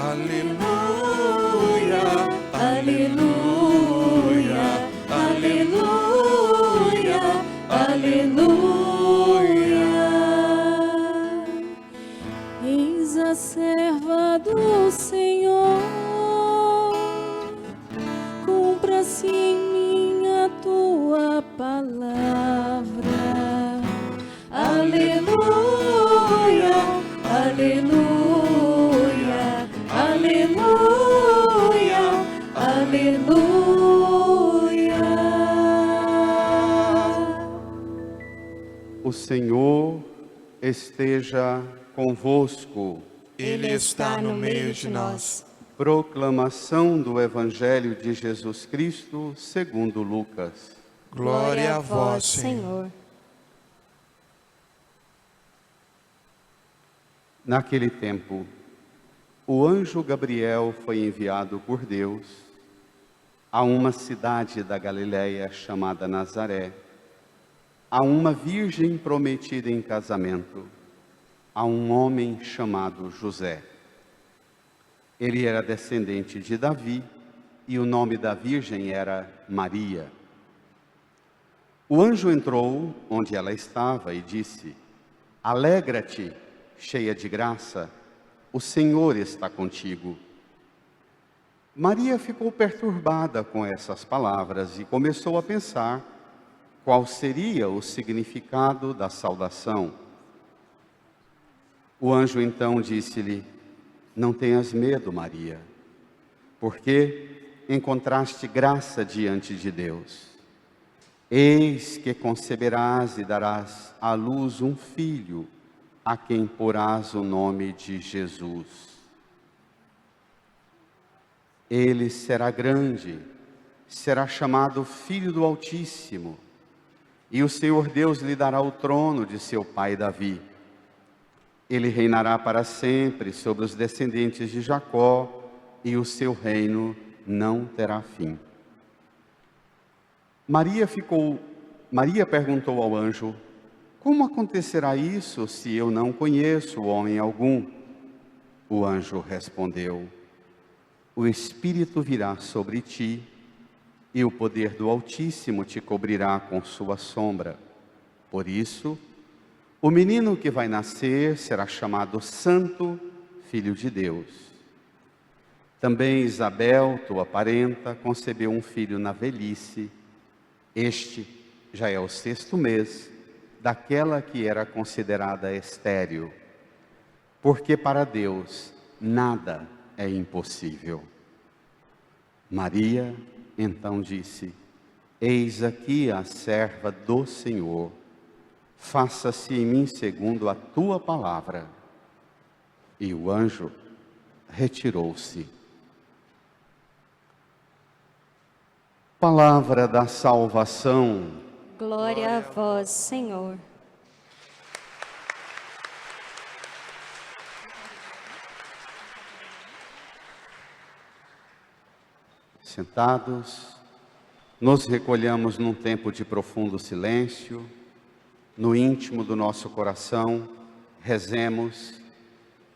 Aleluia, aleluia, aleluia, aleluia. Eis a serva do Senhor, cumpra-se em mim a tua palavra. Aleluia, aleluia, aleluia, aleluia. O Senhor esteja convosco. Ele está no meio de nós. Proclamação do Evangelho de Jesus Cristo segundo Lucas. Glória a vós, Senhor. Naquele tempo, o anjo Gabriel foi enviado por Deus a uma cidade da Galiléia chamada Nazaré, a uma virgem prometida em casamento, a um homem chamado José. Ele era descendente de Davi e o nome da virgem era Maria. O anjo entrou onde ela estava e disse: Alegra-te, cheia de graça, o Senhor está contigo. Maria ficou perturbada com essas palavras e começou a pensar qual seria o significado da saudação. O anjo então disse-lhe: Não tenhas medo, Maria, porque encontraste graça diante de Deus. Eis que conceberás e darás à luz um filho, a quem porás o nome de Jesus. Ele será grande, será chamado Filho do Altíssimo, e o Senhor Deus lhe dará o trono de seu pai Davi. Ele reinará para sempre sobre os descendentes de Jacó, e o seu reino não terá fim. Maria perguntou ao anjo: Como acontecerá isso se eu não conheço homem algum? O anjo respondeu: O Espírito virá sobre ti, e o poder do Altíssimo te cobrirá com sua sombra. Por isso, o menino que vai nascer será chamado Santo Filho de Deus. Também Isabel, tua parenta, concebeu um filho na velhice. Este já é o 6º mês daquela que era considerada estéril, porque para Deus nada é impossível. Maria então disse: Eis aqui a serva do Senhor, faça-se em mim segundo a tua palavra. E o anjo retirou-se. Palavra da salvação. Glória a vós, Senhor. Sentados, nos recolhamos num tempo de profundo silêncio. No íntimo do nosso coração, rezemos,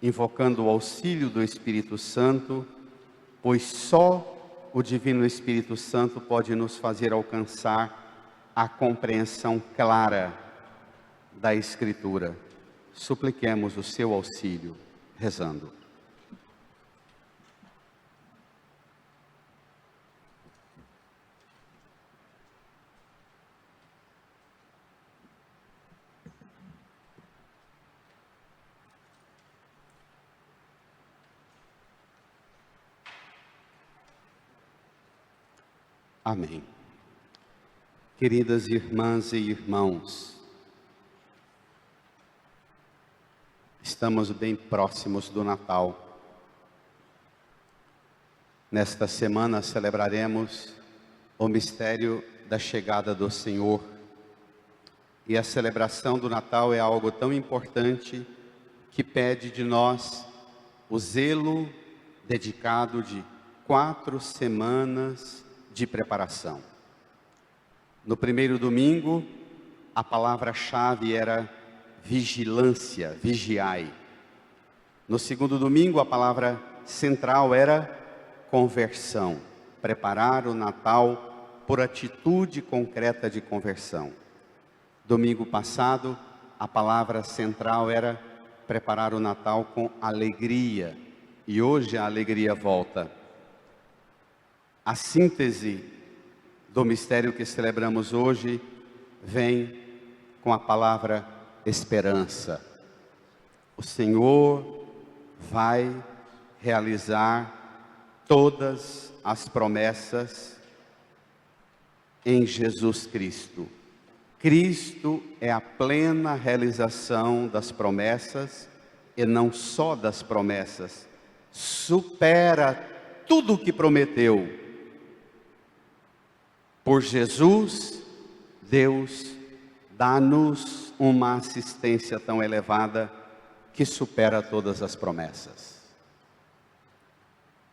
invocando o auxílio do Espírito Santo, pois só o Divino Espírito Santo pode nos fazer alcançar a compreensão clara da Escritura. Supliquemos o seu auxílio, rezando. Amém. Queridas irmãs e irmãos, estamos bem próximos do Natal. Nesta semana celebraremos o mistério da chegada do Senhor. E a celebração do Natal é algo tão importante que pede de nós o zelo dedicado de 4 semanas de preparação. No primeiro domingo, a palavra-chave era vigilância, vigiai. No segundo domingo, a palavra central era conversão. Preparar o Natal por atitude concreta de conversão. Domingo passado, a palavra central era preparar o Natal com alegria. E hoje a alegria volta. A síntese do mistério que celebramos hoje vem com a palavra esperança. O Senhor vai realizar todas as promessas em Jesus Cristo. Cristo é a plena realização das promessas, e não só das promessas, supera tudo o que prometeu. Por Jesus, Deus dá-nos uma assistência tão elevada que supera todas as promessas.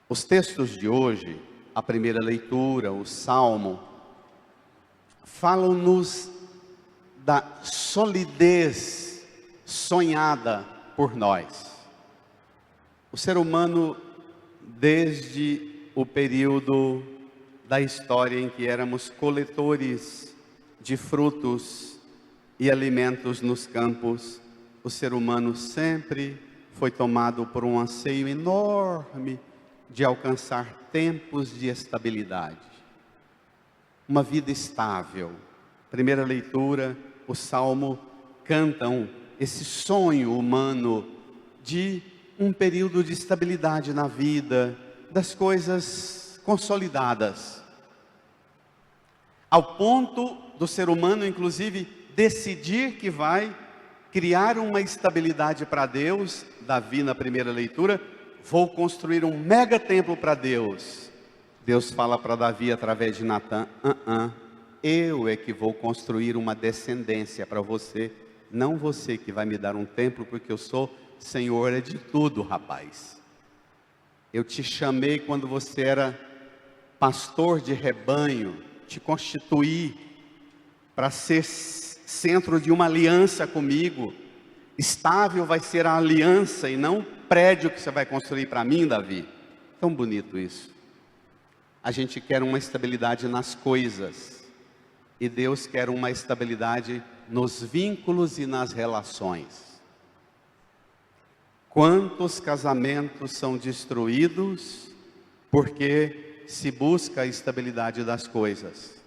Os textos de hoje, a primeira leitura, o Salmo, falam-nos da solidez sonhada por nós. O ser humano, desde o período da história em que éramos coletores de frutos e alimentos nos campos, o ser humano sempre foi tomado por um anseio enorme de alcançar tempos de estabilidade, uma vida estável. Primeira leitura, o Salmo cantam esse sonho humano de um período de estabilidade na vida, das coisas consolidadas, ao ponto do ser humano, inclusive, decidir que vai criar uma estabilidade para Deus. Davi, na primeira leitura, vou construir um mega templo para Deus. Deus fala para Davi através de Natã: eu é que vou construir uma descendência para você, não você que vai me dar um templo, porque eu sou Senhor de tudo, rapaz. Eu te chamei quando você era pastor de rebanho, te constituí para ser centro de uma aliança comigo. Estável vai ser a aliança e não o prédio que você vai construir para mim, Davi. Tão bonito isso. A gente quer uma estabilidade nas coisas, e Deus quer uma estabilidade nos vínculos e nas relações. Quantos casamentos são destruídos porque se busca a estabilidade das coisas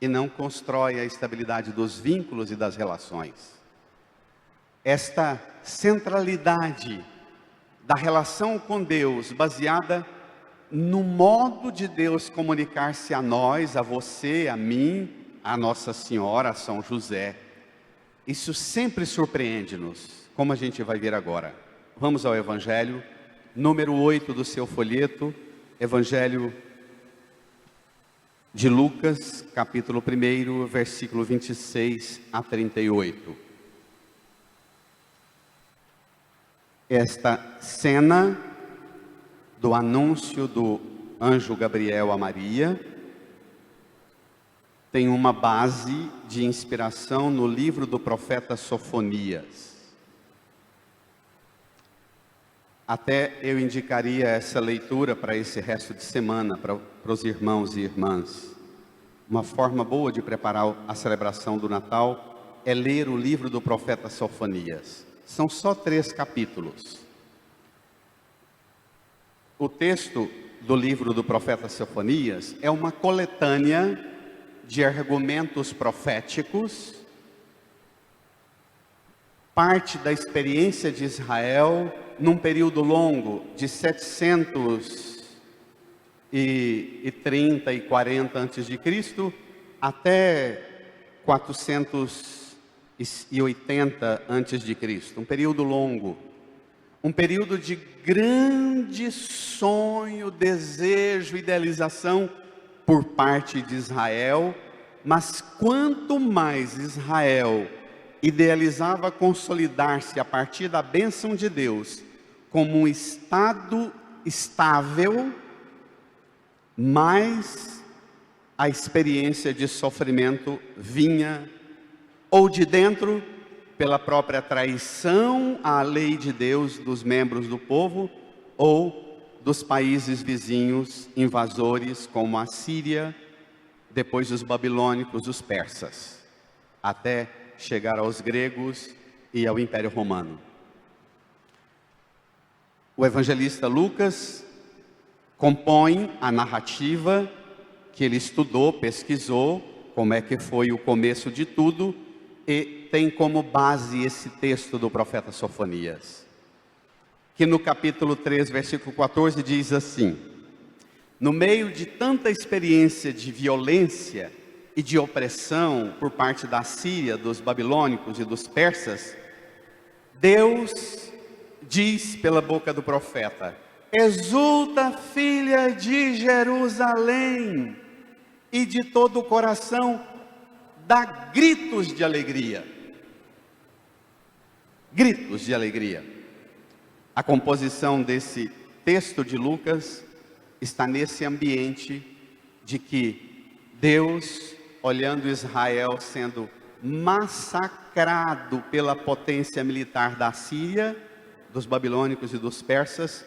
e não constrói a estabilidade dos vínculos e das relações? Esta centralidade da relação com Deus, baseada no modo de Deus comunicar-se a nós, a você, a mim, a Nossa Senhora, a São José, isso sempre surpreende-nos, como a gente vai ver agora. Vamos ao Evangelho, número 8 do seu folheto, Evangelho de Lucas, capítulo 1, versículo 26 a 38. Esta cena do anúncio do anjo Gabriel a Maria tem uma base de inspiração no livro do profeta Sofonias. Até eu indicaria essa leitura para esse resto de semana, para os irmãos e irmãs. Uma forma boa de preparar a celebração do Natal é ler o livro do profeta Sofonias. São só 3 capítulos. O texto do livro do profeta Sofonias é uma coletânea de argumentos proféticos, parte da experiência de Israel num período longo de 730 e 40 a.C. até 480 a.C., um período longo, um período de grande sonho, desejo, idealização por parte de Israel. Mas quanto mais Israel idealizava consolidar-se a partir da bênção de Deus como um estado estável, mais a experiência de sofrimento vinha ou de dentro, pela própria traição à lei de Deus dos membros do povo ou dos países vizinhos invasores como a Síria, depois os babilônicos, os persas, até chegar aos gregos e ao Império Romano. O evangelista Lucas compõe a narrativa que ele estudou, pesquisou, como é que foi o começo de tudo, e tem como base esse texto do profeta Sofonias, que no capítulo 3, versículo 14 diz assim: no meio de tanta experiência de violência e de opressão por parte da Síria, dos babilônicos e dos persas, Deus diz pela boca do profeta: exulta, filha de Jerusalém, e de todo o coração dá gritos de alegria. Gritos de alegria. A composição desse texto de Lucas está nesse ambiente de que Deus, olhando Israel sendo massacrado pela potência militar da Síria, dos babilônicos e dos persas,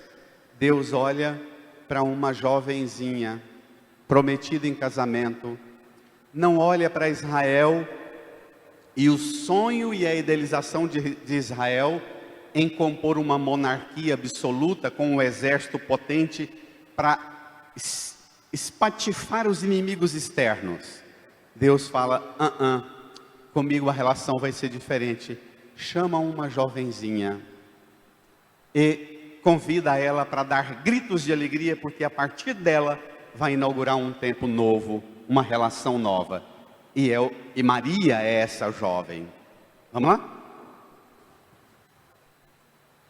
Deus olha para uma jovenzinha prometida em casamento, não olha para Israel e o sonho e a idealização de Israel em compor uma monarquia absoluta com um exército potente para espatifar os inimigos externos. Deus fala: comigo a relação vai ser diferente. Chama uma jovenzinha e convida ela para dar gritos de alegria, porque a partir dela vai inaugurar um tempo novo, uma relação nova. E Maria é essa jovem. Vamos lá?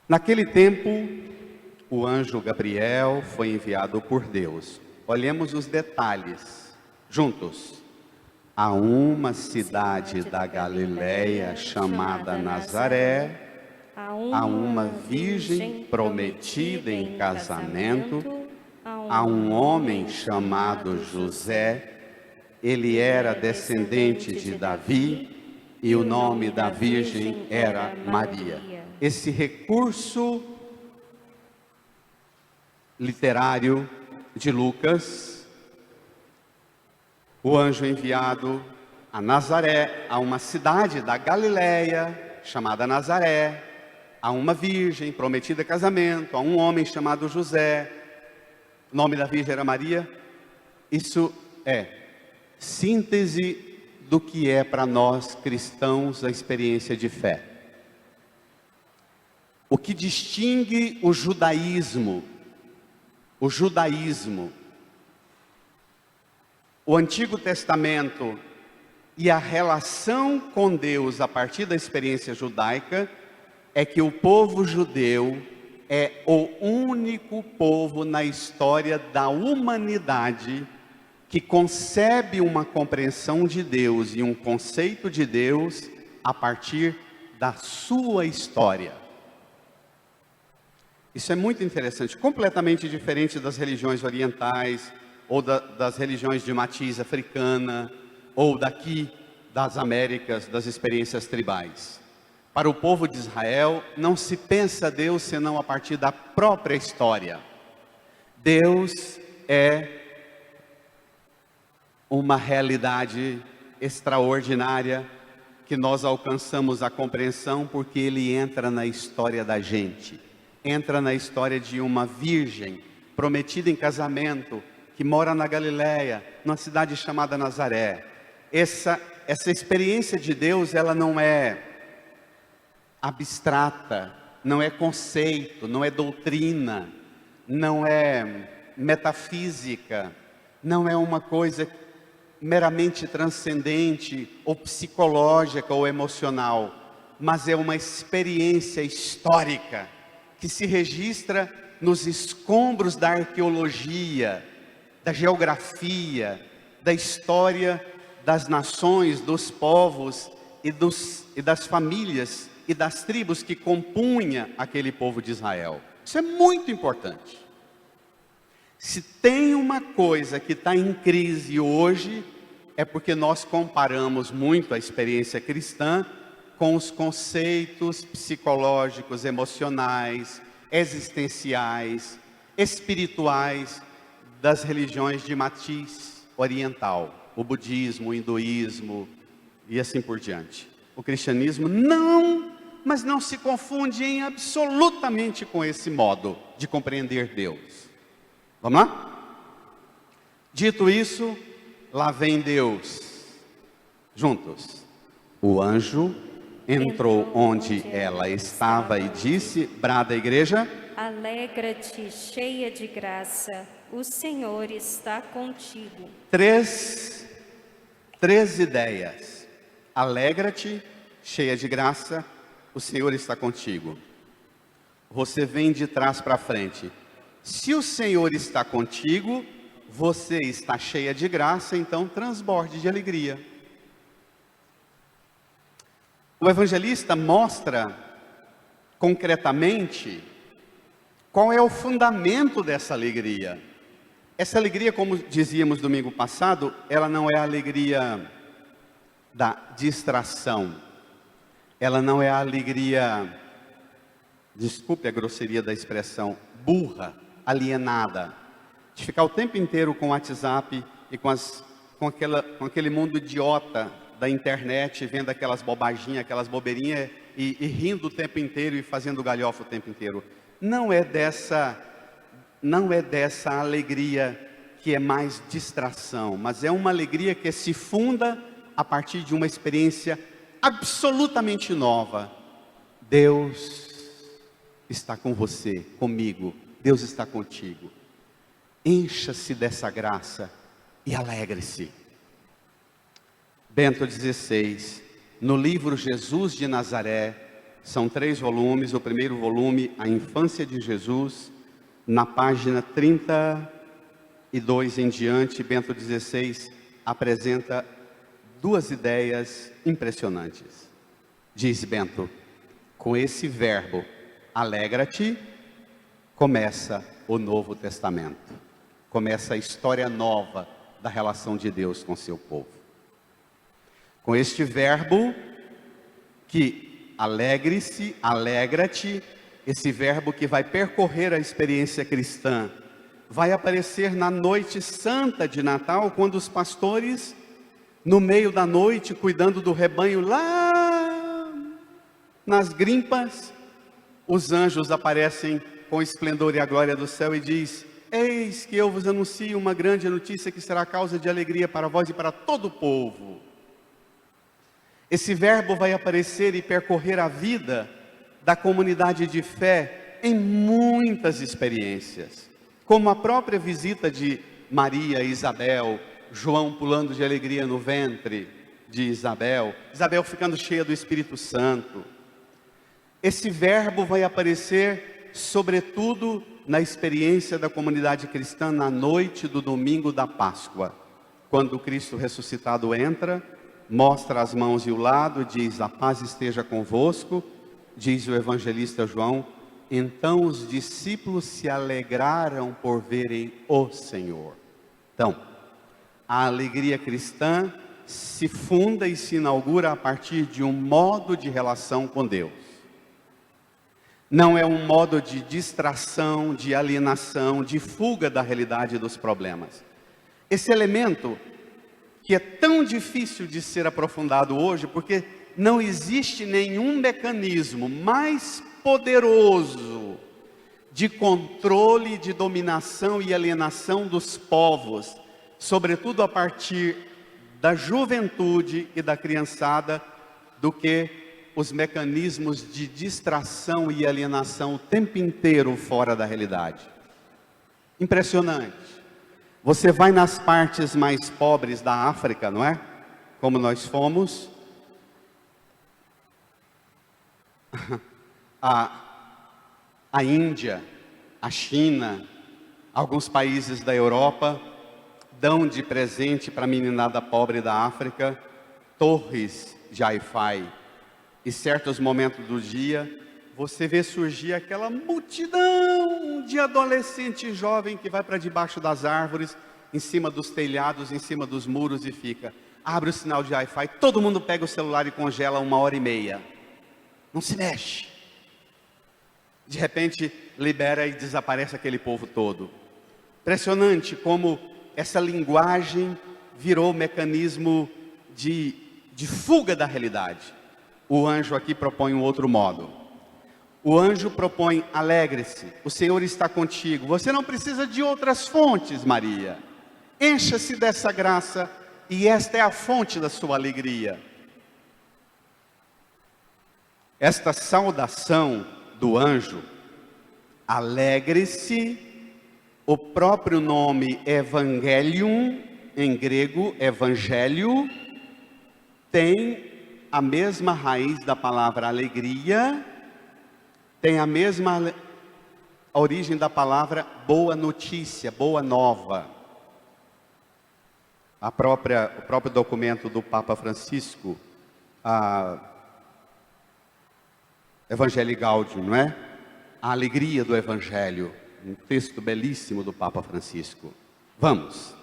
Naquele tempo, o anjo Gabriel foi enviado por Deus. Olhemos os detalhes juntos. A uma cidade da Galileia chamada Nazaré, a uma virgem prometida em casamento, a um homem chamado José. Ele era descendente de Davi e o nome da virgem era Maria. Esse recurso literário de Lucas, o anjo enviado a Nazaré, a uma cidade da Galileia chamada Nazaré, a uma virgem prometida a casamento, a um homem chamado José, o nome da virgem era Maria. Isso é síntese do que é para nós cristãos a experiência de fé. O que distingue o judaísmo, o Antigo Testamento e a relação com Deus a partir da experiência judaica, é que o povo judeu é o único povo na história da humanidade que concebe uma compreensão de Deus e um conceito de Deus a partir da sua história. Isso é muito interessante, completamente diferente das religiões orientais, ou das religiões de matiz africana, ou daqui das Américas, das experiências tribais. Para o povo de Israel, não se pensa Deus senão a partir da própria história. Deus é uma realidade extraordinária que nós alcançamos a compreensão porque Ele entra na história da gente. Entra na história de uma virgem prometida em casamento, que mora na Galileia, numa cidade chamada Nazaré. Essa experiência de Deus, ela não é abstrata, não é conceito, não é doutrina, não é metafísica, não é uma coisa meramente transcendente, ou psicológica, ou emocional, mas é uma experiência histórica, que se registra nos escombros da arqueologia, da geografia, da história das nações, dos povos e das famílias e das tribos que compunham aquele povo de Israel. Isso é muito importante. Se tem uma coisa que está em crise hoje, é porque nós comparamos muito a experiência cristã com os conceitos psicológicos, emocionais, existenciais, espirituais das religiões de matiz oriental, o budismo, o hinduísmo e assim por diante. O cristianismo não, mas não se confunde em absolutamente com esse modo de compreender Deus. Vamos lá? Dito isso, lá vem Deus. Juntos. O anjo entrou onde ela estava e disse, brada a igreja: Alegra-te, cheia de graça, o Senhor está contigo. Três ideias. Alegra-te, cheia de graça, o Senhor está contigo. Você vem de trás para frente. Se o Senhor está contigo, você está cheia de graça, então transborde de alegria. O evangelista mostra concretamente qual é o fundamento dessa alegria. Essa alegria, como dizíamos domingo passado, ela não é a alegria da distração. Ela não é a alegria, desculpe a grosseria da expressão, burra, alienada, de ficar o tempo inteiro com o WhatsApp e com aquele mundo idiota da internet, vendo aquelas bobaginhas, aquelas bobeirinhas e rindo o tempo inteiro e fazendo galhofa o tempo inteiro. Não é dessa alegria que é mais distração, mas é uma alegria que se funda a partir de uma experiência absolutamente nova. Deus está com você, comigo. Deus está contigo. Encha-se dessa graça e alegre-se. Bento XVI, no livro Jesus de Nazaré, são 3 volumes, o primeiro volume, A Infância de Jesus, na página 32 em diante, Bento XVI apresenta 2 ideias impressionantes. Diz Bento, com esse verbo, alegra-te, começa o Novo Testamento. Começa a história nova da relação de Deus com seu povo. Com este verbo, que alegre-se, alegra-te, esse verbo que vai percorrer a experiência cristã, vai aparecer na noite santa de Natal, quando os pastores, no meio da noite, cuidando do rebanho lá nas grimpas, os anjos aparecem com o esplendor e a glória do céu e diz: eis que eu vos anuncio uma grande notícia que será causa de alegria para vós e para todo o povo. Esse verbo vai aparecer e percorrer a vida da comunidade de fé em muitas experiências, como a própria visita de Maria e Isabel, João pulando de alegria no ventre de Isabel, Isabel ficando cheia do Espírito Santo. Esse verbo vai aparecer sobretudo na experiência da comunidade cristã na noite do domingo da Páscoa, quando o Cristo ressuscitado entra, mostra as mãos e o lado, diz: a paz esteja convosco, diz o evangelista João. Então os discípulos se alegraram por verem o Senhor. Então, a alegria cristã se funda e se inaugura a partir de um modo de relação com Deus. Não é um modo de distração, de alienação, de fuga da realidade dos problemas. Esse elemento que é tão difícil de ser aprofundado hoje, porque não existe nenhum mecanismo mais poderoso de controle, de dominação e alienação dos povos, sobretudo a partir da juventude e da criançada, do que os mecanismos de distração e alienação o tempo inteiro fora da realidade. Impressionante. Você vai nas partes mais pobres da África, não é? Como nós fomos. A Índia, a China, alguns países da Europa dão de presente para a meninada pobre da África torres de Wi-Fi. E certos momentos do dia você vê surgir aquela multidão de adolescente jovem que vai para debaixo das árvores, em cima dos telhados, em cima dos muros e fica: abre o sinal de Wi-Fi, todo mundo pega o celular e congela 1h30. Não se mexe. De repente, libera e desaparece aquele povo todo. Impressionante como essa linguagem virou mecanismo de fuga da realidade. O anjo aqui propõe um outro modo. O anjo propõe: alegre-se, o Senhor está contigo. Você não precisa de outras fontes, Maria. Encha-se dessa graça e esta é a fonte da sua alegria. Esta saudação do anjo, alegre-se, o próprio nome Evangelium, em grego, evangelho, tem a mesma raiz da palavra alegria, tem a mesma origem da palavra boa notícia, boa nova. O próprio documento do Papa Francisco, Evangelii Gaudium, não é? A alegria do Evangelho, um texto belíssimo do Papa Francisco. Vamos.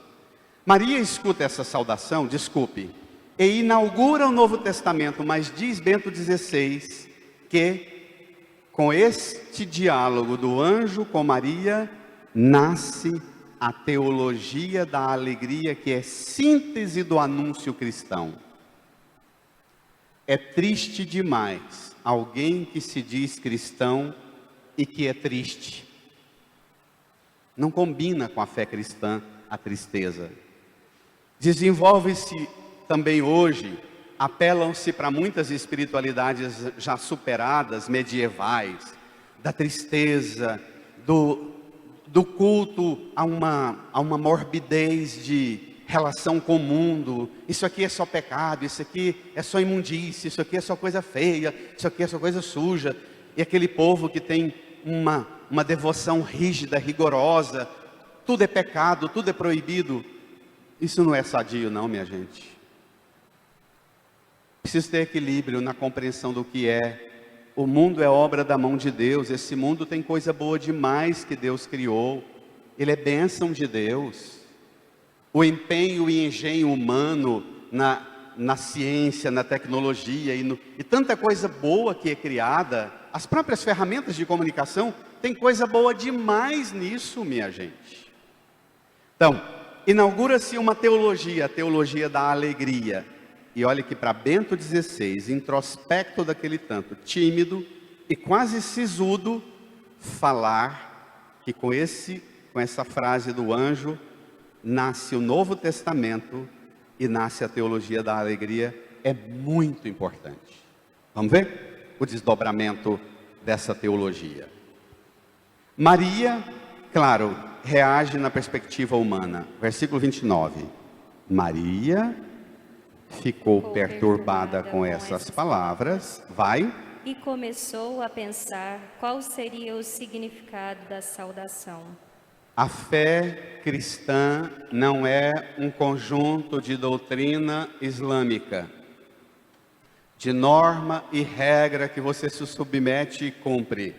Maria escuta essa saudação, desculpe, e inaugura o Novo Testamento, mas diz Bento XVI que com este diálogo do anjo com Maria, nasce a teologia da alegria, que é síntese do anúncio cristão. É triste demais alguém que se diz cristão e que é triste. Não combina com a fé cristã a tristeza. Desenvolve-se também hoje, apelam-se para muitas espiritualidades já superadas, medievais, da tristeza, do culto a uma morbidez de relação com o mundo. Isso aqui é só pecado, isso aqui é só imundície, isso aqui é só coisa feia, isso aqui é só coisa suja. E aquele povo que tem uma devoção rígida, rigorosa, tudo é pecado, tudo é proibido. Isso não é sadio não, minha gente. Precisa ter equilíbrio na compreensão do que é. O mundo é obra da mão de Deus. Esse mundo tem coisa boa demais que Deus criou. Ele é bênção de Deus. O empenho e engenho humano na ciência, na tecnologia e tanta coisa boa que é criada. As próprias ferramentas de comunicação, tem coisa boa demais nisso, minha gente. Então, inaugura-se uma teologia, a teologia da alegria. E olhe que para Bento XVI, introspecto daquele tanto, tímido e quase sisudo, falar que com essa frase do anjo, nasce o Novo Testamento e nasce a teologia da alegria, é muito importante. Vamos ver o desdobramento dessa teologia. Maria, claro, reage na perspectiva humana. Versículo 29. Maria ficou perturbada com essas palavras. Vai. E começou a pensar qual seria o significado da saudação. A fé cristã não é um conjunto de doutrina islâmica, de norma e regra que você se submete e cumpre.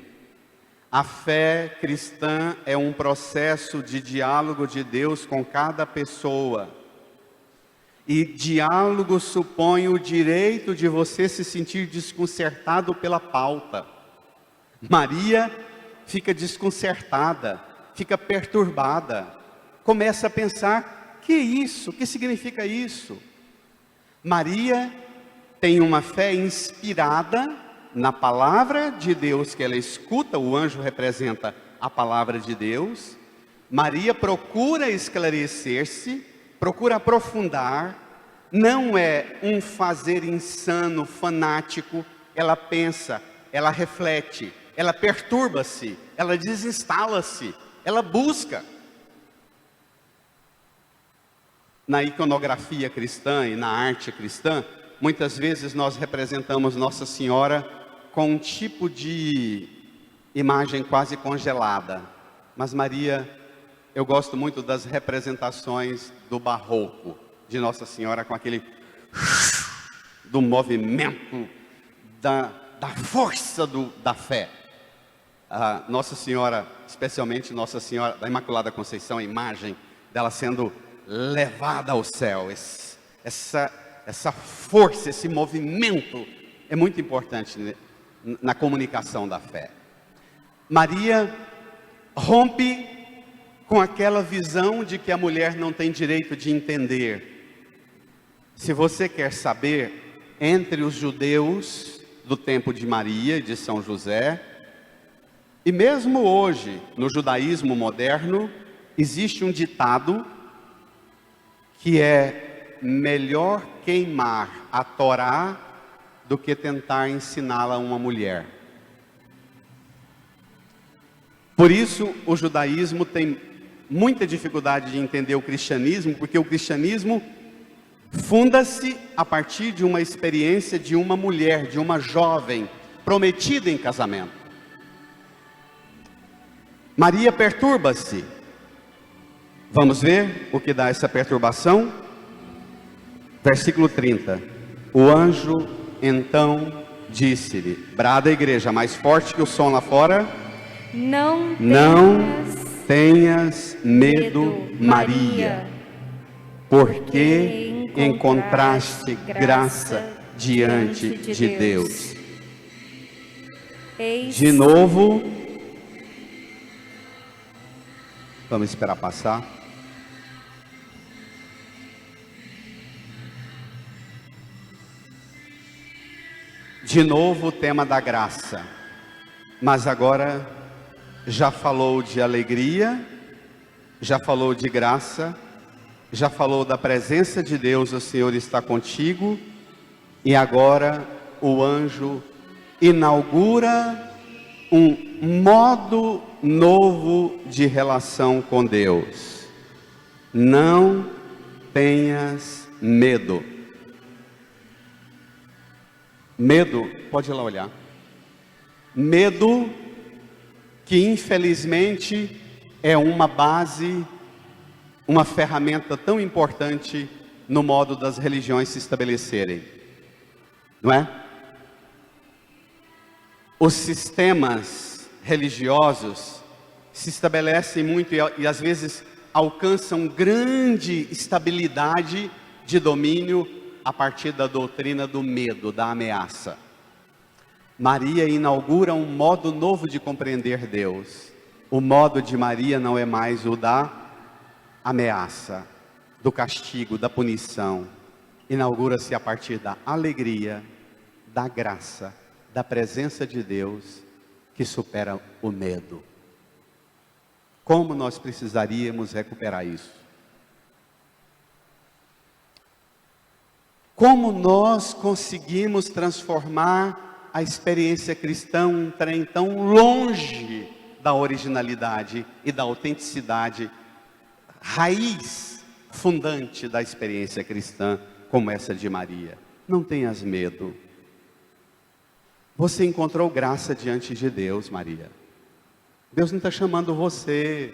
A fé cristã é um processo de diálogo de Deus com cada pessoa. E diálogo supõe o direito de você se sentir desconcertado pela pauta. Maria fica desconcertada, fica perturbada, começa a pensar: que é isso? O que significa isso? Maria tem uma fé inspirada na palavra de Deus que ela escuta. O anjo representa a palavra de Deus. Maria procura esclarecer-se, procura aprofundar. Não é um fazer insano, fanático. Ela pensa, ela reflete, ela perturba-se, ela desinstala-se, ela busca. Na iconografia cristã e na arte cristã, muitas vezes nós representamos Nossa Senhora com um tipo de imagem quase congelada. Mas Maria, eu gosto muito das representações do barroco de Nossa Senhora, com aquele do movimento, da força da fé. Nossa Senhora, especialmente Nossa Senhora da Imaculada Conceição, a imagem dela sendo levada ao céu, essa força, esse movimento é muito importante, né, na comunicação da fé. Maria rompe com aquela visão de que a mulher não tem direito de entender. Se você quer saber, entre os judeus do tempo de Maria e de São José, e mesmo hoje, no judaísmo moderno, existe um ditado que é: melhor queimar a Torá do que tentar ensiná-la a uma mulher. Por isso, o judaísmo tem muita dificuldade de entender o cristianismo, porque o cristianismo funda-se a partir de uma experiência de uma mulher, de uma jovem, prometida em casamento. Maria perturba-se. Vamos ver o que dá essa perturbação? Versículo 30. O anjo então disse-lhe, brada a igreja, mais forte que o som lá fora: Não tenhas medo, Maria, porque encontraste graça diante de Deus. De novo, vamos esperar passar. De novo o tema da graça, mas agora já falou de alegria, já falou de graça, já falou da presença de Deus, o Senhor está contigo, e agora o anjo inaugura um modo novo de relação com Deus. Não tenhas medo. Medo, pode ir lá olhar. Medo que infelizmente é uma base, uma ferramenta tão importante no modo das religiões se estabelecerem, não é? Os sistemas religiosos se estabelecem muito e às vezes alcançam grande estabilidade de domínio a partir da doutrina do medo, da ameaça. Maria inaugura um modo novo de compreender Deus. O modo de Maria não é mais o da ameaça, do castigo, da punição. Inaugura-se a partir da alegria, da graça, da presença de Deus, que supera o medo. Como nós precisaríamos recuperar isso? Como nós conseguimos transformar a experiência cristã um trem tão longe da originalidade e da autenticidade, raiz fundante da experiência cristã, como essa de Maria? Não tenhas medo. Você encontrou graça diante de Deus, Maria. Deus não está chamando você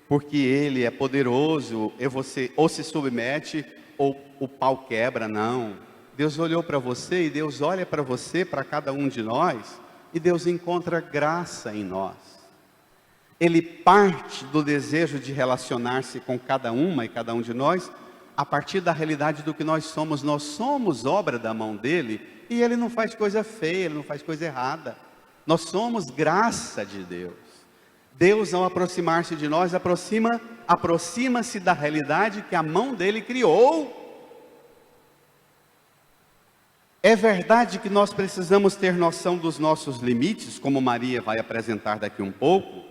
porque Ele é poderoso, e você ou se submete ou o pau quebra, não. Deus olhou para você e Deus olha para você, para cada um de nós, e Deus encontra graça em nós. Ele parte do desejo de relacionar-se com cada uma e cada um de nós, a partir da realidade do que nós somos. Nós somos obra da mão dele, e ele não faz coisa feia, ele não faz coisa errada. Nós somos graça de Deus. Deus, ao aproximar-se de nós, aproxima-se da realidade que a mão dele criou. É verdade que nós precisamos ter noção dos nossos limites, como Maria vai apresentar daqui um pouco,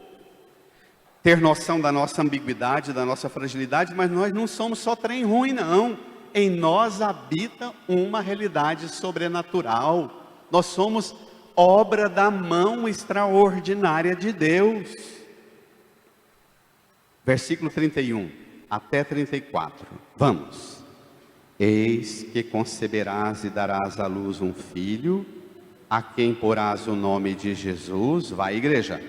ter noção da nossa ambiguidade, da nossa fragilidade, mas nós não somos só trem ruim, não. Em nós habita uma realidade sobrenatural. Nós somos obra da mão extraordinária de Deus. Versículo 31 até 34. Vamos. Eis que conceberás e darás à luz um filho, a quem porás o nome de Jesus. Vai, igreja.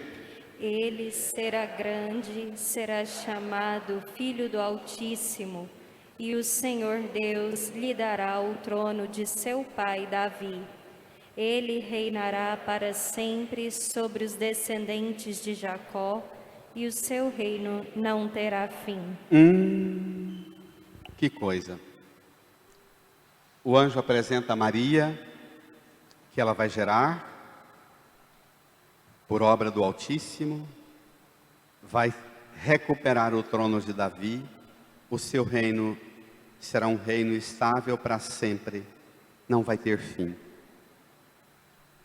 Ele será grande, será chamado Filho do Altíssimo, e o Senhor Deus lhe dará o trono de seu pai Davi. Ele reinará para sempre sobre os descendentes de Jacó, e o seu reino não terá fim. Que coisa. O anjo apresenta a Maria, que ela vai gerar, por obra do Altíssimo, vai recuperar o trono de Davi, o seu reino será um reino estável para sempre, não vai ter fim.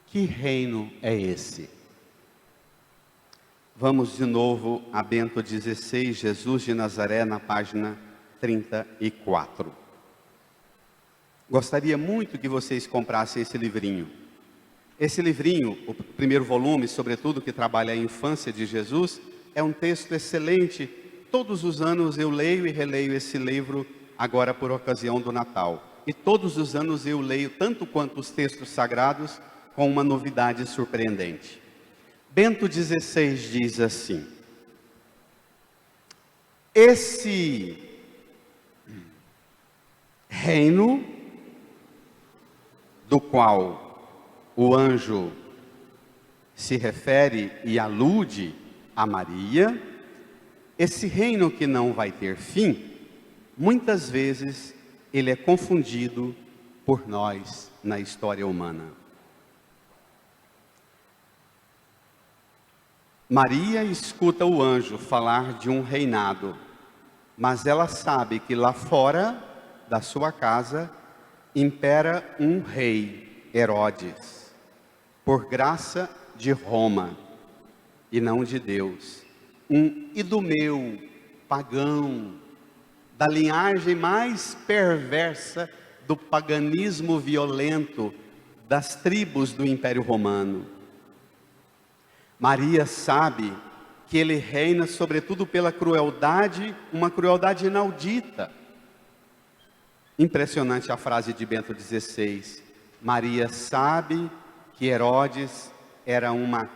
Que reino é esse? Vamos de novo a Bento XVI, Jesus de Nazaré, na página 34. Gostaria muito que vocês comprassem esse livrinho. Esse livrinho, o primeiro volume, sobretudo, que trabalha a infância de Jesus, é um texto excelente. Todos os anos eu leio e releio esse livro, agora por ocasião do Natal. E todos os anos eu leio, tanto quanto os textos sagrados, com uma novidade surpreendente. Bento XVI diz assim: esse reino do qual o anjo se refere e alude a Maria, esse reino que não vai ter fim, muitas vezes ele é confundido por nós na história humana. Maria escuta o anjo falar de um reinado, mas ela sabe que lá fora da sua casa impera um rei, Herodes, por graça de Roma e não de Deus. Um idumeu, pagão, da linhagem mais perversa do paganismo violento das tribos do Império Romano. Maria sabe que ele reina sobretudo pela crueldade, uma crueldade inaudita. Impressionante a frase de Bento XVI. Maria sabe que Herodes era uma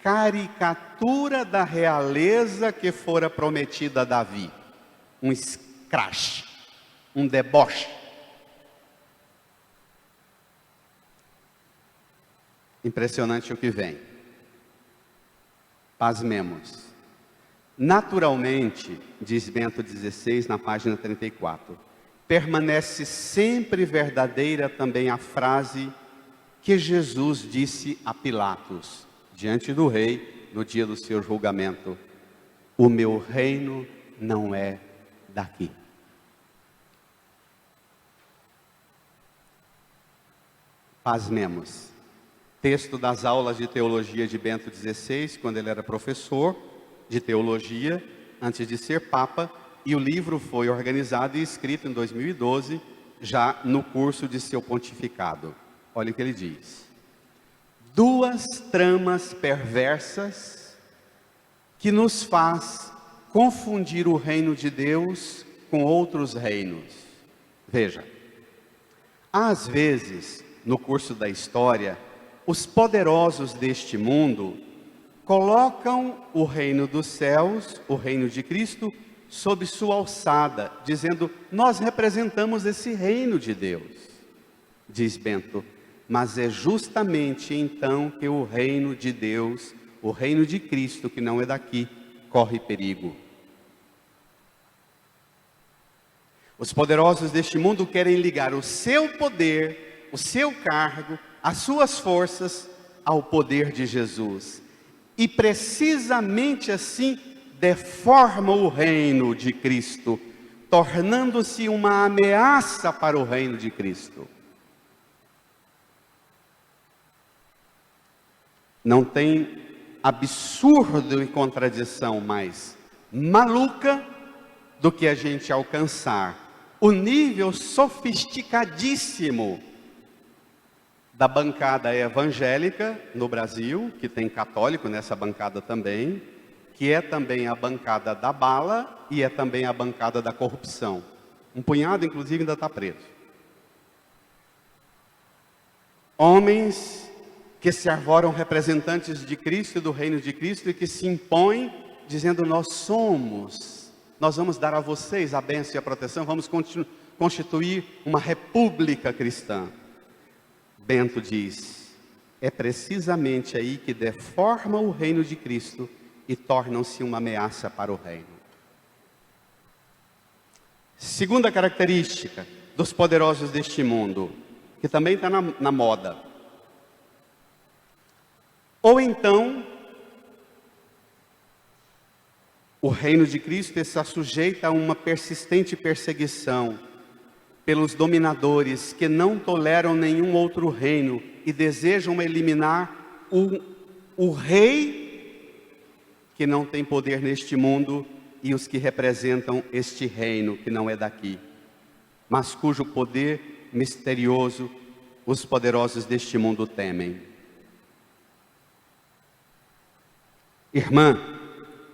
caricatura da realeza que fora prometida a Davi. Um escrache, um deboche. Impressionante o que vem. Pasmemos. Naturalmente, diz Bento XVI na página 34, permanece sempre verdadeira também a frase que Jesus disse a Pilatos, diante do rei, no dia do seu julgamento: o meu reino não é daqui. Pasmemos. Texto das aulas de teologia de Bento XVI, quando ele era professor de teologia, antes de ser papa, e o livro foi organizado e escrito em 2012, já no curso de seu pontificado. Olha o que ele diz: duas tramas perversas que nos faz confundir o reino de Deus com outros reinos. Veja, às vezes, no curso da história, os poderosos deste mundo colocam o reino dos céus, o reino de Cristo, sob sua alçada, dizendo: nós representamos esse reino de Deus. Diz Bento: mas é justamente então que o reino de Deus, o reino de Cristo, que não é daqui, corre perigo. Os poderosos deste mundo querem ligar o seu poder, o seu cargo, as suas forças ao poder de Jesus. E precisamente assim deforma o reino de Cristo, tornando-se uma ameaça para o reino de Cristo. Não tem absurdo e contradição mais maluca do que a gente alcançar o nível sofisticadíssimo da bancada evangélica no Brasil, que tem católico nessa bancada também, que é também a bancada da bala e é também a bancada da corrupção. Um punhado, inclusive, ainda está preso. Homens que se arvoram representantes de Cristo e do reino de Cristo e que se impõem dizendo: nós vamos dar a vocês a bênção e a proteção, vamos constituir uma república cristã. Bento diz: é precisamente aí que deforma o reino de Cristo e tornam-se uma ameaça para o reino. Segunda característica: dos poderosos deste mundo, que também está na moda. Ou então, o reino de Cristo está sujeito a uma persistente perseguição pelos dominadores que não toleram nenhum outro reino e desejam eliminar o rei que não tem poder neste mundo e os que representam este reino que não é daqui, mas cujo poder misterioso os poderosos deste mundo temem. Irmã,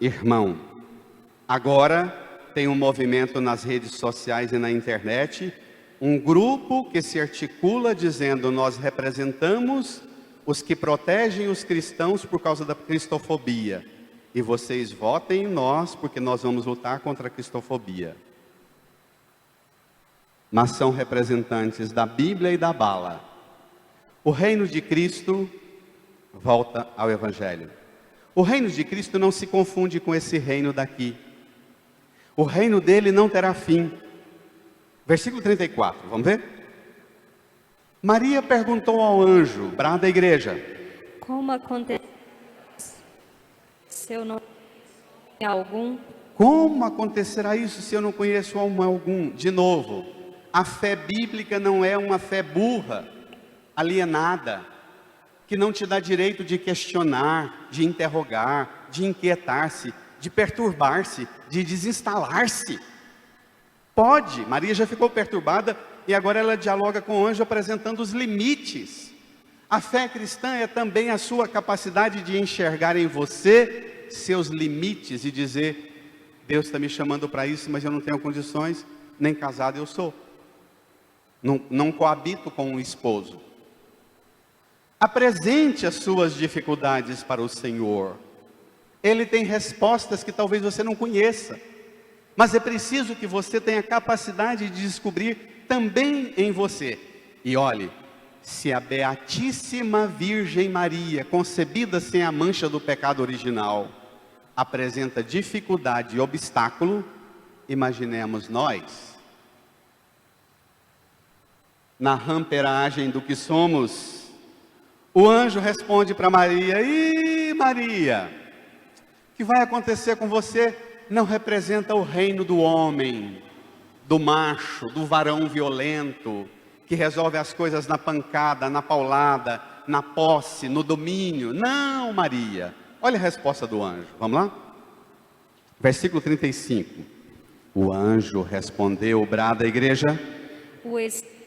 irmão, agora tem um movimento nas redes sociais e na internet, um grupo que se articula dizendo: nós representamos os que protegem os cristãos por causa da cristofobia, e vocês votem em nós porque nós vamos lutar contra a cristofobia. Mas são representantes da Bíblia e da bala. O reino de Cristo volta ao Evangelho. O reino de Cristo não se confunde com esse reino daqui. O reino dele não terá fim. Versículo 34, vamos ver? Maria perguntou ao anjo, brada a igreja: Como aconteceu se eu não tenho algum? Como acontecerá isso se eu não conheço algum? De novo, a fé bíblica não é uma fé burra, alienada, que não te dá direito de questionar, de interrogar, de inquietar-se, de perturbar-se, de desinstalar-se. Pode, Maria já ficou perturbada e agora ela dialoga com o anjo apresentando os limites. A fé cristã é também a sua capacidade de enxergar em você seus limites e dizer: Deus está me chamando para isso, mas eu não tenho condições, nem casado eu sou. Não coabito com um esposo. Apresente as suas dificuldades para o Senhor. Ele tem respostas que talvez você não conheça, mas é preciso que você tenha capacidade de descobrir também em você. E olhe, se a Beatíssima Virgem Maria, concebida sem a mancha do pecado original, apresenta dificuldade e obstáculo, imaginemos nós, na ramperagem do que somos. O anjo responde para Maria: Ih, Maria, o que vai acontecer com você não representa o reino do homem, do macho, do varão violento, que resolve as coisas na pancada, na paulada, na posse, no domínio. Não, Maria. Olha a resposta do anjo, vamos lá? Versículo 35. O anjo respondeu, brada a igreja: O Espírito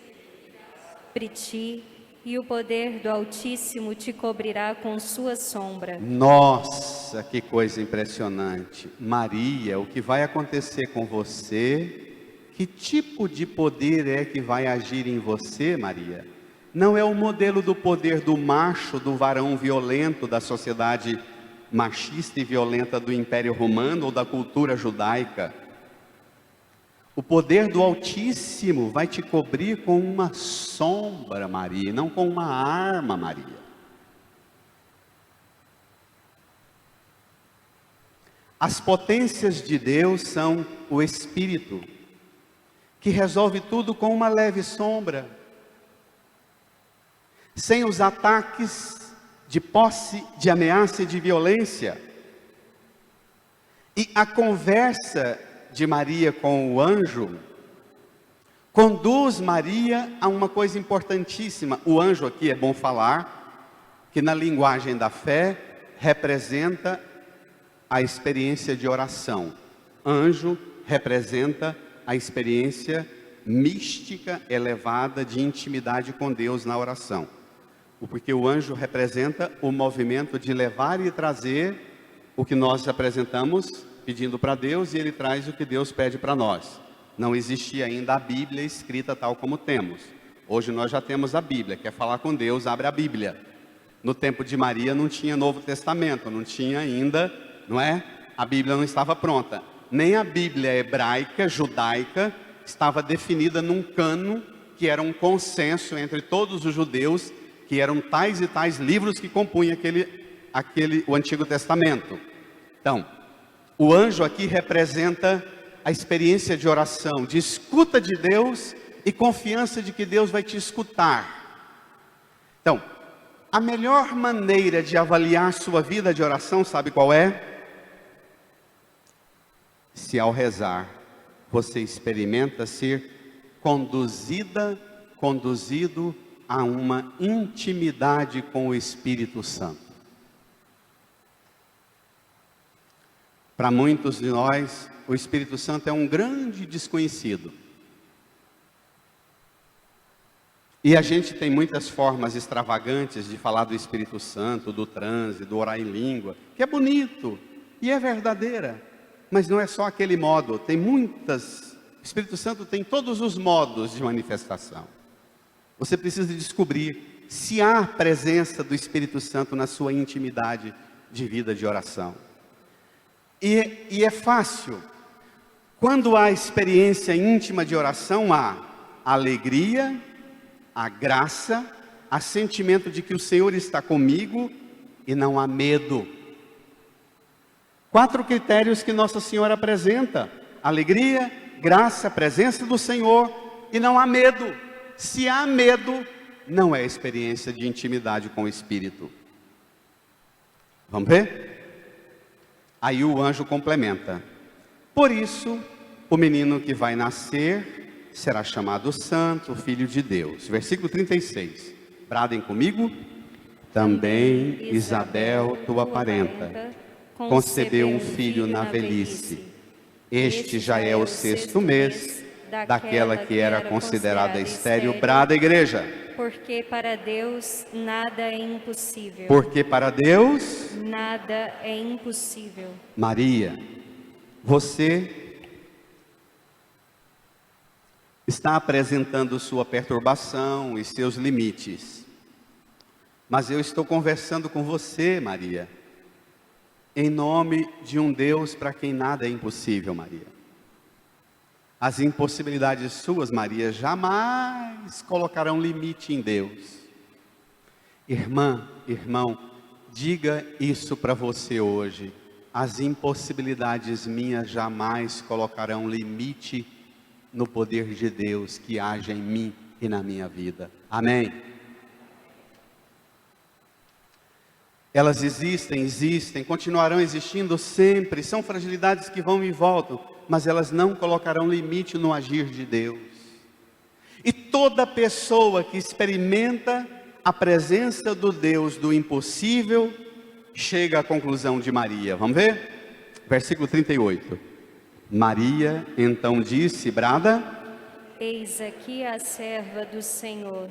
sobre ti, e o poder do Altíssimo te cobrirá com sua sombra. Nossa, que coisa impressionante. Maria, o que vai acontecer com você? Que tipo de poder é que vai agir em você, Maria? Não é o modelo do poder do macho, do varão violento da sociedade machista e violenta do Império Romano ou da cultura judaica. O poder do Altíssimo vai te cobrir com uma sombra, Maria, e não com uma arma, Maria. As potências de Deus são o Espírito, que resolve tudo com uma leve sombra, sem os ataques de posse, de ameaça e de violência. E a conversa de Maria com o anjo conduz Maria a uma coisa importantíssima. O anjo aqui, é bom falar, que na linguagem da fé representa a experiência de oração. Anjo representa a experiência mística elevada de intimidade com Deus na oração. Porque o anjo representa o movimento de levar e trazer o que nós apresentamos pedindo para Deus, e Ele traz o que Deus pede para nós. Não existia ainda a Bíblia escrita tal como temos. Hoje nós já temos a Bíblia. Quer falar com Deus, abre a Bíblia. No tempo de Maria não tinha Novo Testamento, não tinha ainda, não é? A Bíblia não estava pronta. Nem a Bíblia hebraica, judaica, estava definida num cânon que era um consenso entre todos os judeus, que eram tais e tais livros que compunham o Antigo Testamento. Então, o anjo aqui representa a experiência de oração, de escuta de Deus, e confiança de que Deus vai te escutar. Então, a melhor maneira de avaliar sua vida de oração, sabe qual é? Se ao rezar, você experimenta ser conduzido a uma intimidade com o Espírito Santo. Para muitos de nós, o Espírito Santo é um grande desconhecido. E a gente tem muitas formas extravagantes de falar do Espírito Santo, do transe, do orar em língua, que é bonito e é verdadeira, mas não é só aquele modo. Tem muitas, o Espírito Santo tem todos os modos de manifestação. Você precisa descobrir se há presença do Espírito Santo na sua intimidade de vida de oração. E é fácil. Quando há experiência íntima de oração, há alegria, há graça, há sentimento de que o Senhor está comigo e não há medo. 4 critérios que Nossa Senhora apresenta: alegria, graça, presença do Senhor e não há medo. Se há medo, não é experiência de intimidade com o Espírito. Vamos ver? Aí o anjo complementa: por isso, o menino que vai nascer será chamado Santo, Filho de Deus. Versículo 36. Bradem comigo. Também Isabel, tua parenta, concebeu um filho na velhice. Este já é o 6º mês daquela que era considerada estéril. Brada, igreja. Porque para Deus nada é impossível. Porque para Deus nada é impossível. Maria, você está apresentando sua perturbação e seus limites. Mas eu estou conversando com você, Maria, em nome de um Deus para quem nada é impossível, Maria. As impossibilidades suas, Maria, jamais colocarão limite em Deus. Irmã, irmão, diga isso para você hoje. As impossibilidades minhas jamais colocarão limite no poder de Deus que age em mim e na minha vida. Amém? Elas existem, continuarão existindo sempre. São fragilidades que vão e voltam, mas elas não colocarão limite no agir de Deus. E toda pessoa que experimenta a presença do Deus do impossível, chega à conclusão de Maria. Vamos ver? Versículo 38. Maria então disse, Brada: eis aqui a serva do Senhor,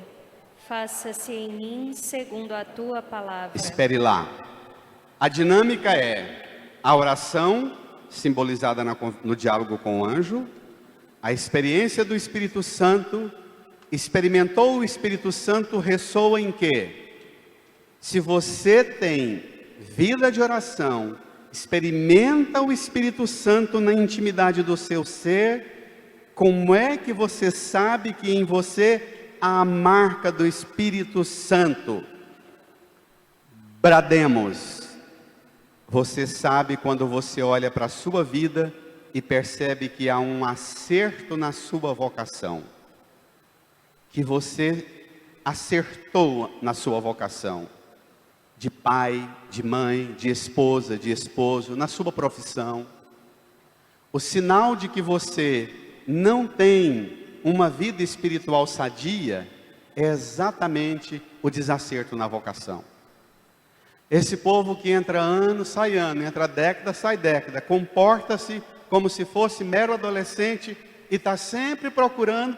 faça-se em mim segundo a tua palavra. Espere lá. A dinâmica é a oração, simbolizada no diálogo com o anjo, a experiência do Espírito Santo. Experimentou o Espírito Santo, ressoa em quê? Se você tem vida de oração, experimenta o Espírito Santo na intimidade do seu ser, como é que você sabe que em você há a marca do Espírito Santo? Brademos. Você sabe quando você olha para a sua vida e percebe que há um acerto na sua vocação, que você acertou na sua vocação, de pai, de mãe, de esposa, de esposo, na sua profissão. O sinal de que você não tem uma vida espiritual sadia é exatamente o desacerto na vocação. Esse povo que entra ano, sai ano, entra década, sai década, comporta-se como se fosse mero adolescente e está sempre procurando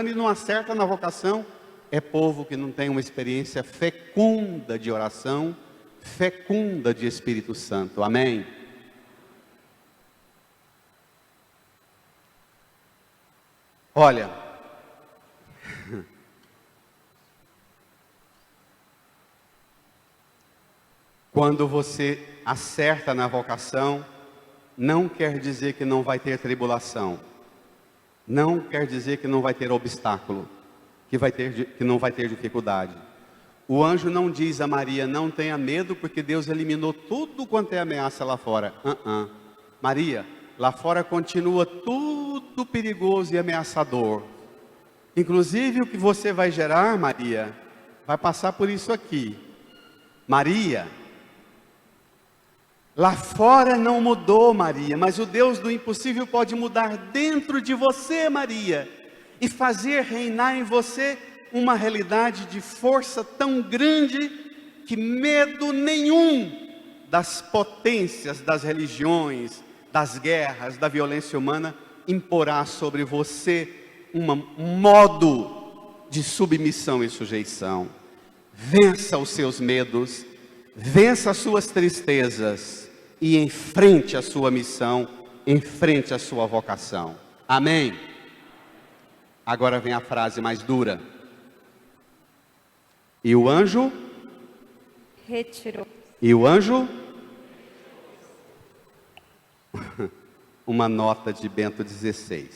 e não acerta na vocação, é povo que não tem uma experiência fecunda de oração, fecunda de Espírito Santo. Amém? Olha, quando você acerta na vocação, não quer dizer que não vai ter tribulação, não quer dizer que não vai ter obstáculo, que não vai ter dificuldade. O anjo não diz a Maria, não tenha medo, porque Deus eliminou tudo quanto é ameaça lá fora. Maria, lá fora continua tudo perigoso e ameaçador. Inclusive o que você vai gerar, Maria, vai passar por isso aqui. Maria, lá fora não mudou, Maria, mas o Deus do impossível pode mudar dentro de você, Maria, e fazer reinar em você uma realidade de força tão grande que medo nenhum das potências, das religiões, das guerras, da violência humana imporá sobre você um modo de submissão e sujeição. Vença os seus medos, vença as suas tristezas e enfrente a sua missão, enfrente a sua vocação. Amém? Agora vem a frase mais dura. E o anjo? Retirou. E o anjo? Uma nota de Bento XVI.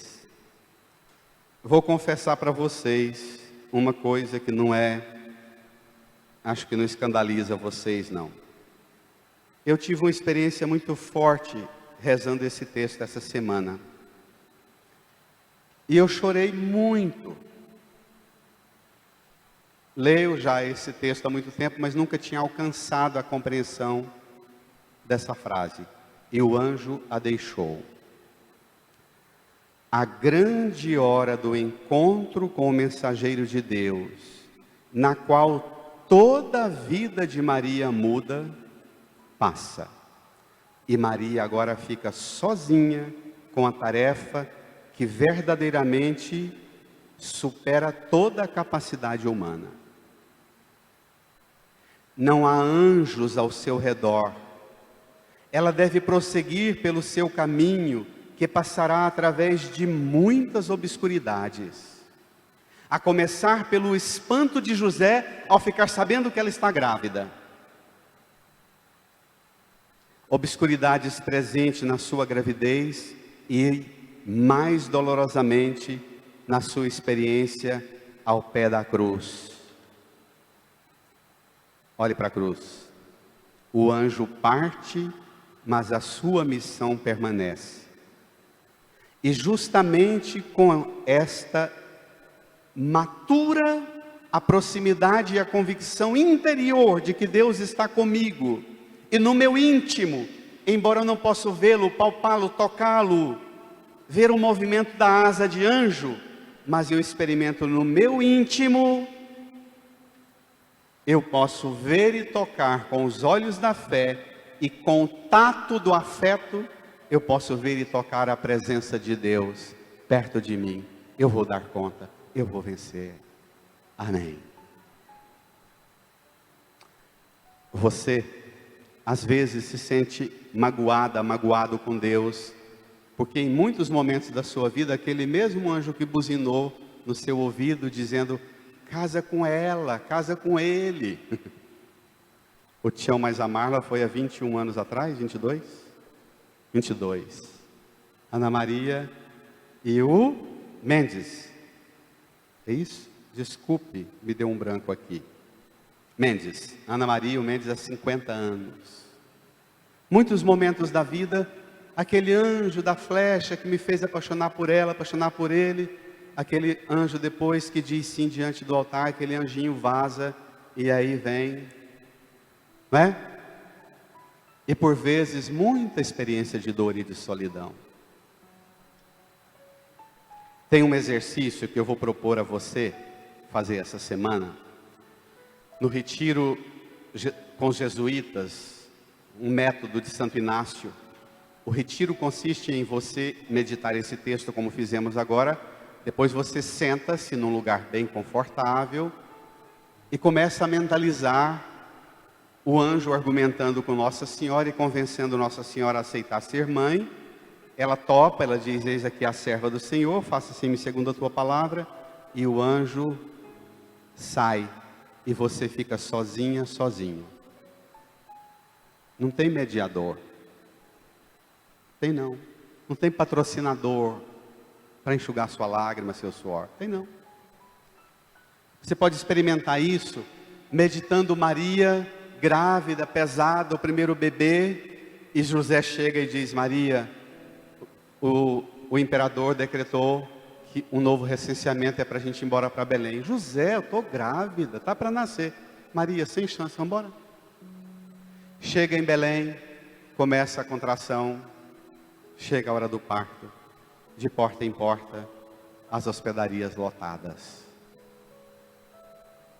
Vou confessar para vocês uma coisa que não é, acho que não escandaliza vocês não. Eu tive uma experiência muito forte rezando esse texto essa semana. E eu chorei muito. Leio já esse texto há muito tempo, mas nunca tinha alcançado a compreensão dessa frase. E o anjo a deixou. A grande hora do encontro com o mensageiro de Deus, na qual toda a vida de Maria muda, passa. E Maria agora fica sozinha com a tarefa que verdadeiramente supera toda a capacidade humana. Não há anjos ao seu redor. Ela deve prosseguir pelo seu caminho, que passará através de muitas obscuridades. A começar pelo espanto de José ao ficar sabendo que ela está grávida. Obscuridades presentes na sua gravidez e mais dolorosamente na sua experiência ao pé da cruz. Olhe para a cruz. O anjo parte, mas a sua missão permanece. E justamente com esta matura a proximidade e a convicção interior de que Deus está comigo, e no meu íntimo, embora eu não possa vê-lo, palpá-lo, tocá-lo, ver o movimento da asa de anjo, mas eu experimento no meu íntimo, eu posso ver e tocar com os olhos da fé, e com o tato do afeto, eu posso ver e tocar a presença de Deus perto de mim. Eu vou dar conta, eu vou vencer. Amém. Você, às vezes, se sente magoado com Deus, porque em muitos momentos da sua vida, aquele mesmo anjo que buzinou no seu ouvido, dizendo, casa com ela, casa com ele. O Tião mais a Marla foi há 21 anos atrás, 22? 22. Ana Maria e o Mendes. É isso? Desculpe, me deu um branco aqui. Mendes. Ana Maria e o Mendes há 50 anos. Muitos momentos da vida, aquele anjo da flecha que me fez apaixonar por ela, apaixonar por ele. Aquele anjo depois que diz sim diante do altar, aquele anjinho vaza e aí vem, não é? E por vezes muita experiência de dor e de solidão. Tem um exercício que eu vou propor a você fazer essa semana. No retiro com os jesuítas, um método de Santo Inácio. O retiro consiste em você meditar esse texto como fizemos agora. Depois você senta-se num lugar bem confortável e começa a mentalizar o anjo argumentando com Nossa Senhora e convencendo Nossa Senhora a aceitar ser mãe. Ela topa, ela diz, eis aqui a serva do Senhor, faça-se-me segundo a tua palavra. E o anjo sai e você fica sozinha, sozinho. Não tem mediador. Tem não. Não tem patrocinador para enxugar sua lágrima, seu suor. Tem não. Você pode experimentar isso meditando Maria grávida, pesada, o primeiro bebê, e José chega e diz, Maria, o imperador decretou que um novo recenseamento é para a gente ir embora para Belém. José, eu estou grávida, está para nascer. Maria, sem chance, vamos embora. Chega em Belém, começa a contração, chega a hora do parto, de porta em porta, as hospedarias lotadas.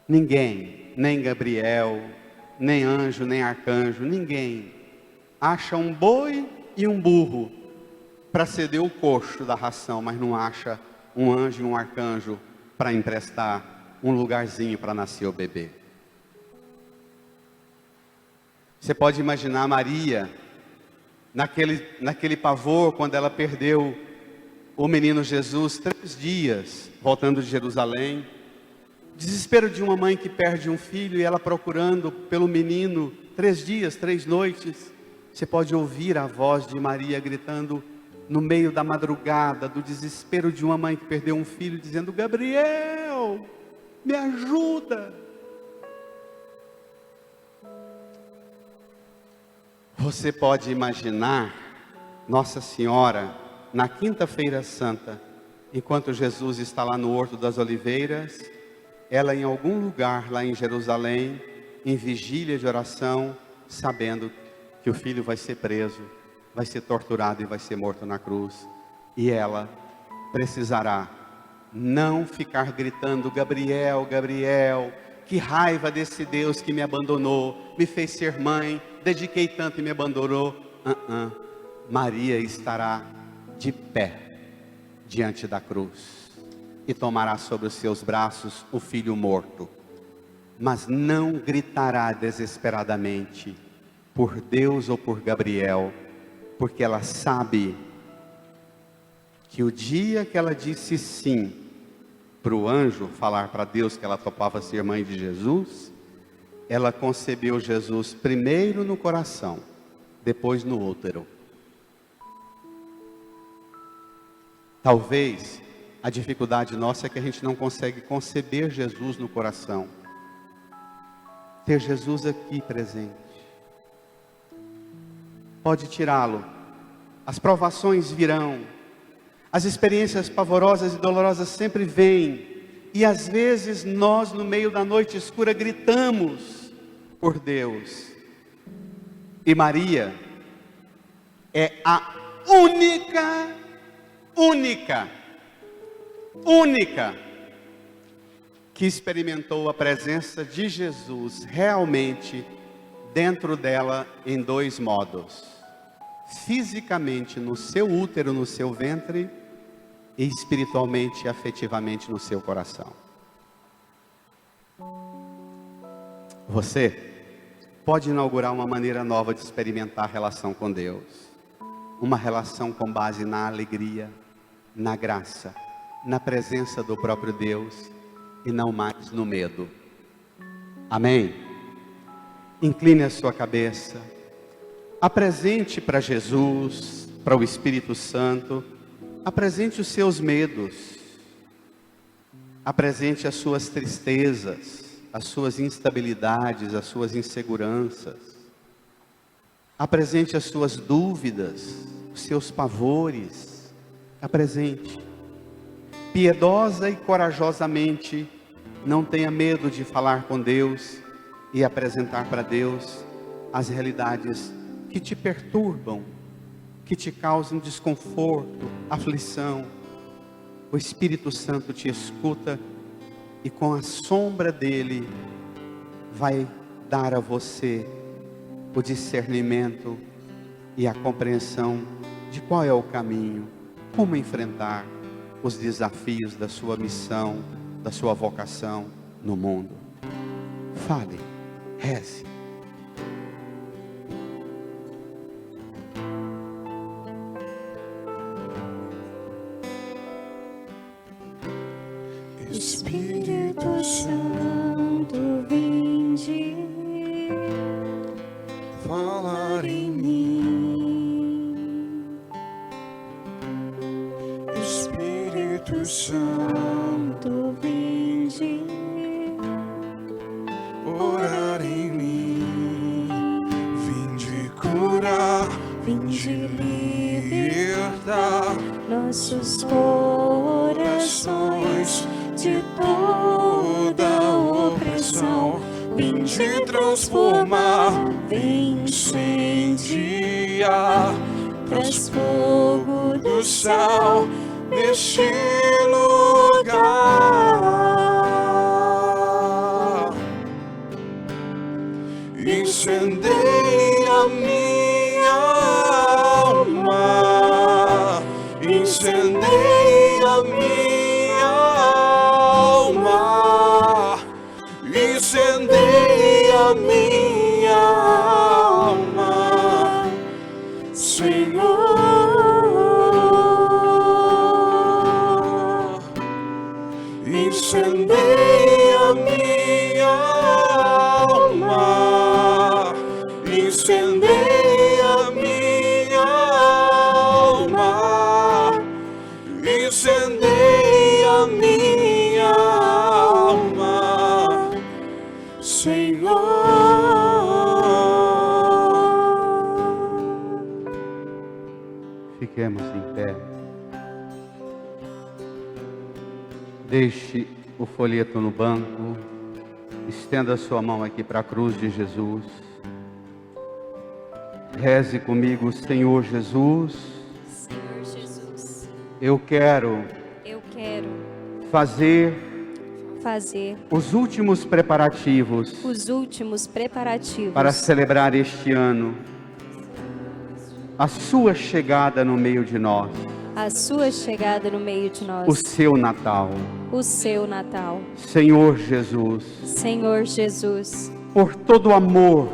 Ninguém, nem Gabriel, nem anjo, nem arcanjo, ninguém acha um boi e um burro para ceder o coxo da ração, mas não acha um anjo e um arcanjo para emprestar um lugarzinho para nascer o bebê. Você pode imaginar Maria, naquele pavor, quando ela perdeu o menino Jesus, 3 dias, voltando de Jerusalém. Desespero de uma mãe que perde um filho e ela procurando pelo menino 3 dias, 3 noites. Você pode ouvir a voz de Maria gritando no meio da madrugada, do desespero de uma mãe que perdeu um filho, dizendo: Gabriel, me ajuda. Você pode imaginar Nossa Senhora na quinta-feira santa, enquanto Jesus está lá no Horto das Oliveiras, ela em algum lugar lá em Jerusalém, em vigília de oração, sabendo que o filho vai ser preso, vai ser torturado e vai ser morto na cruz. E ela precisará não ficar gritando: Gabriel, Gabriel, que raiva desse Deus que me abandonou, me fez ser mãe, dediquei tanto e me abandonou. Maria estará de pé diante da cruz e tomará sobre os seus braços o filho morto, mas não gritará desesperadamente por Deus ou por Gabriel, porque ela sabe que o dia que ela disse sim para o anjo falar para Deus que ela topava ser mãe de Jesus, ela concebeu Jesus primeiro no coração, depois no útero. Talvez a dificuldade nossa é que a gente não consegue conceber Jesus no coração, ter Jesus aqui presente. Pode tirá-lo, as provações virão, as experiências pavorosas e dolorosas sempre vêm, e às vezes nós no meio da noite escura gritamos por Deus, e Maria é a única que experimentou a presença de Jesus realmente dentro dela em 2 modos: fisicamente no seu útero, no seu ventre, e espiritualmente e afetivamente no seu coração. Você pode inaugurar uma maneira nova de experimentar a relação com Deus, uma relação com base na alegria, na graça, na presença do próprio Deus e não mais no medo. Amém? Incline a sua cabeça, apresente para Jesus, para o Espírito Santo, apresente os seus medos, apresente as suas tristezas, as suas instabilidades, as suas inseguranças, apresente as suas dúvidas, os seus pavores, apresente. Piedosa e corajosamente, não tenha medo de falar com Deus e apresentar para Deus as realidades que te perturbam, que te causam desconforto, aflição. O Espírito Santo te escuta e com a sombra dele vai dar a você o discernimento e a compreensão de qual é o caminho, como enfrentar os desafios da sua missão, da sua vocação no mundo. Fale, reze. Espírito Santo, vinde falar em mim. Espírito Santo, Vinde orar em mim. Vinde curar, vinde libertar nossos corações de toda opressão. vinde transformar, vem incendiar, traz fogo do céu neste lugar. Incendeia minha alma, incendeia minha alma, incendeia minha alma, Senhor. Incendeia minha alma, incendeia minha alma, incendeia minha alma, Senhor. Fiquemos em pé. Deixe o folheto no banco. Estenda sua mão aqui para a cruz de Jesus. Reze comigo, Senhor Jesus. Senhor Jesus, Eu quero eu quero fazer fazer os últimos preparativos os últimos preparativos para celebrar este ano a sua chegada no meio de nós, a sua chegada no meio de o nós, seu Natal. o seu Natal. Senhor Jesus, Senhor Jesus, por todo o amor,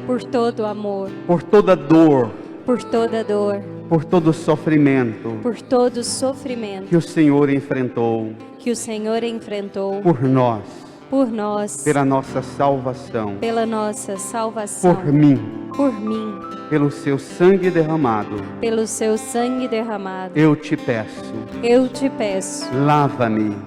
por todo o amor, por toda dor, por toda dor, por todo o sofrimento por todo o sofrimento que o Senhor enfrentou que o Senhor enfrentou por nós, por nós, pela nossa salvação, pela nossa salvação, por mim, por mim, pelo seu sangue derramado. pelo seu sangue derramado. Eu te peço, Eu te peço, lava-me,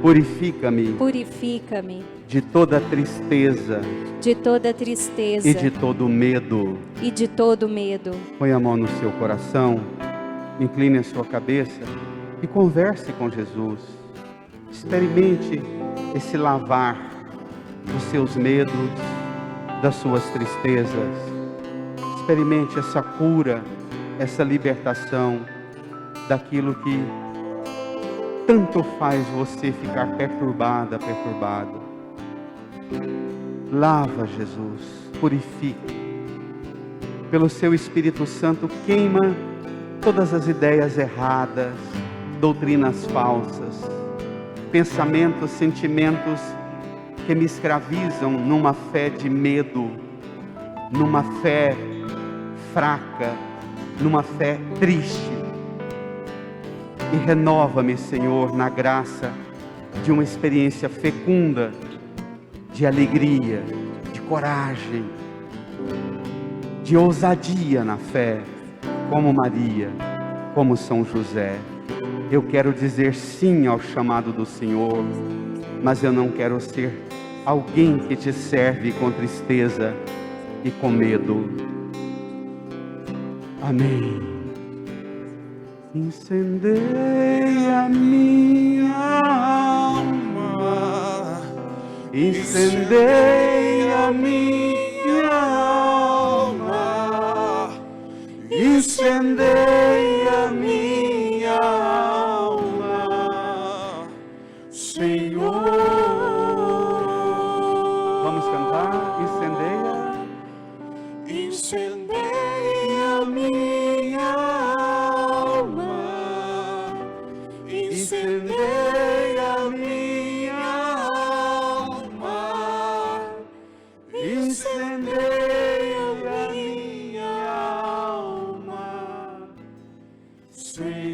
purifica-me purifica-me de toda tristeza de toda tristeza e de todo medo. e de todo medo. Põe a mão no seu coração, incline a sua cabeça e converse com Jesus. Experimente esse lavar dos seus medos, das suas tristezas. Experimente essa cura, essa libertação daquilo que tanto faz você ficar perturbado. Lava, Jesus, purifica. Pelo seu Espírito Santo, queima todas as ideias erradas, doutrinas falsas, pensamentos, sentimentos que me escravizam numa fé de medo, numa fé fraca, numa fé triste. E renova-me, Senhor, na graça de uma experiência fecunda, de alegria, de coragem, de ousadia na fé, como Maria, como São José. Eu quero dizer sim ao chamado do Senhor, mas eu não quero ser alguém que te serve com tristeza e com medo. Amém. Incendeia minha alma, incendeia minha alma, incendeia minha alma, Senhor. Vamos cantar? Incendeia, incendeia minha alma, incendeia minha alma, incendeia minha alma, Senhor.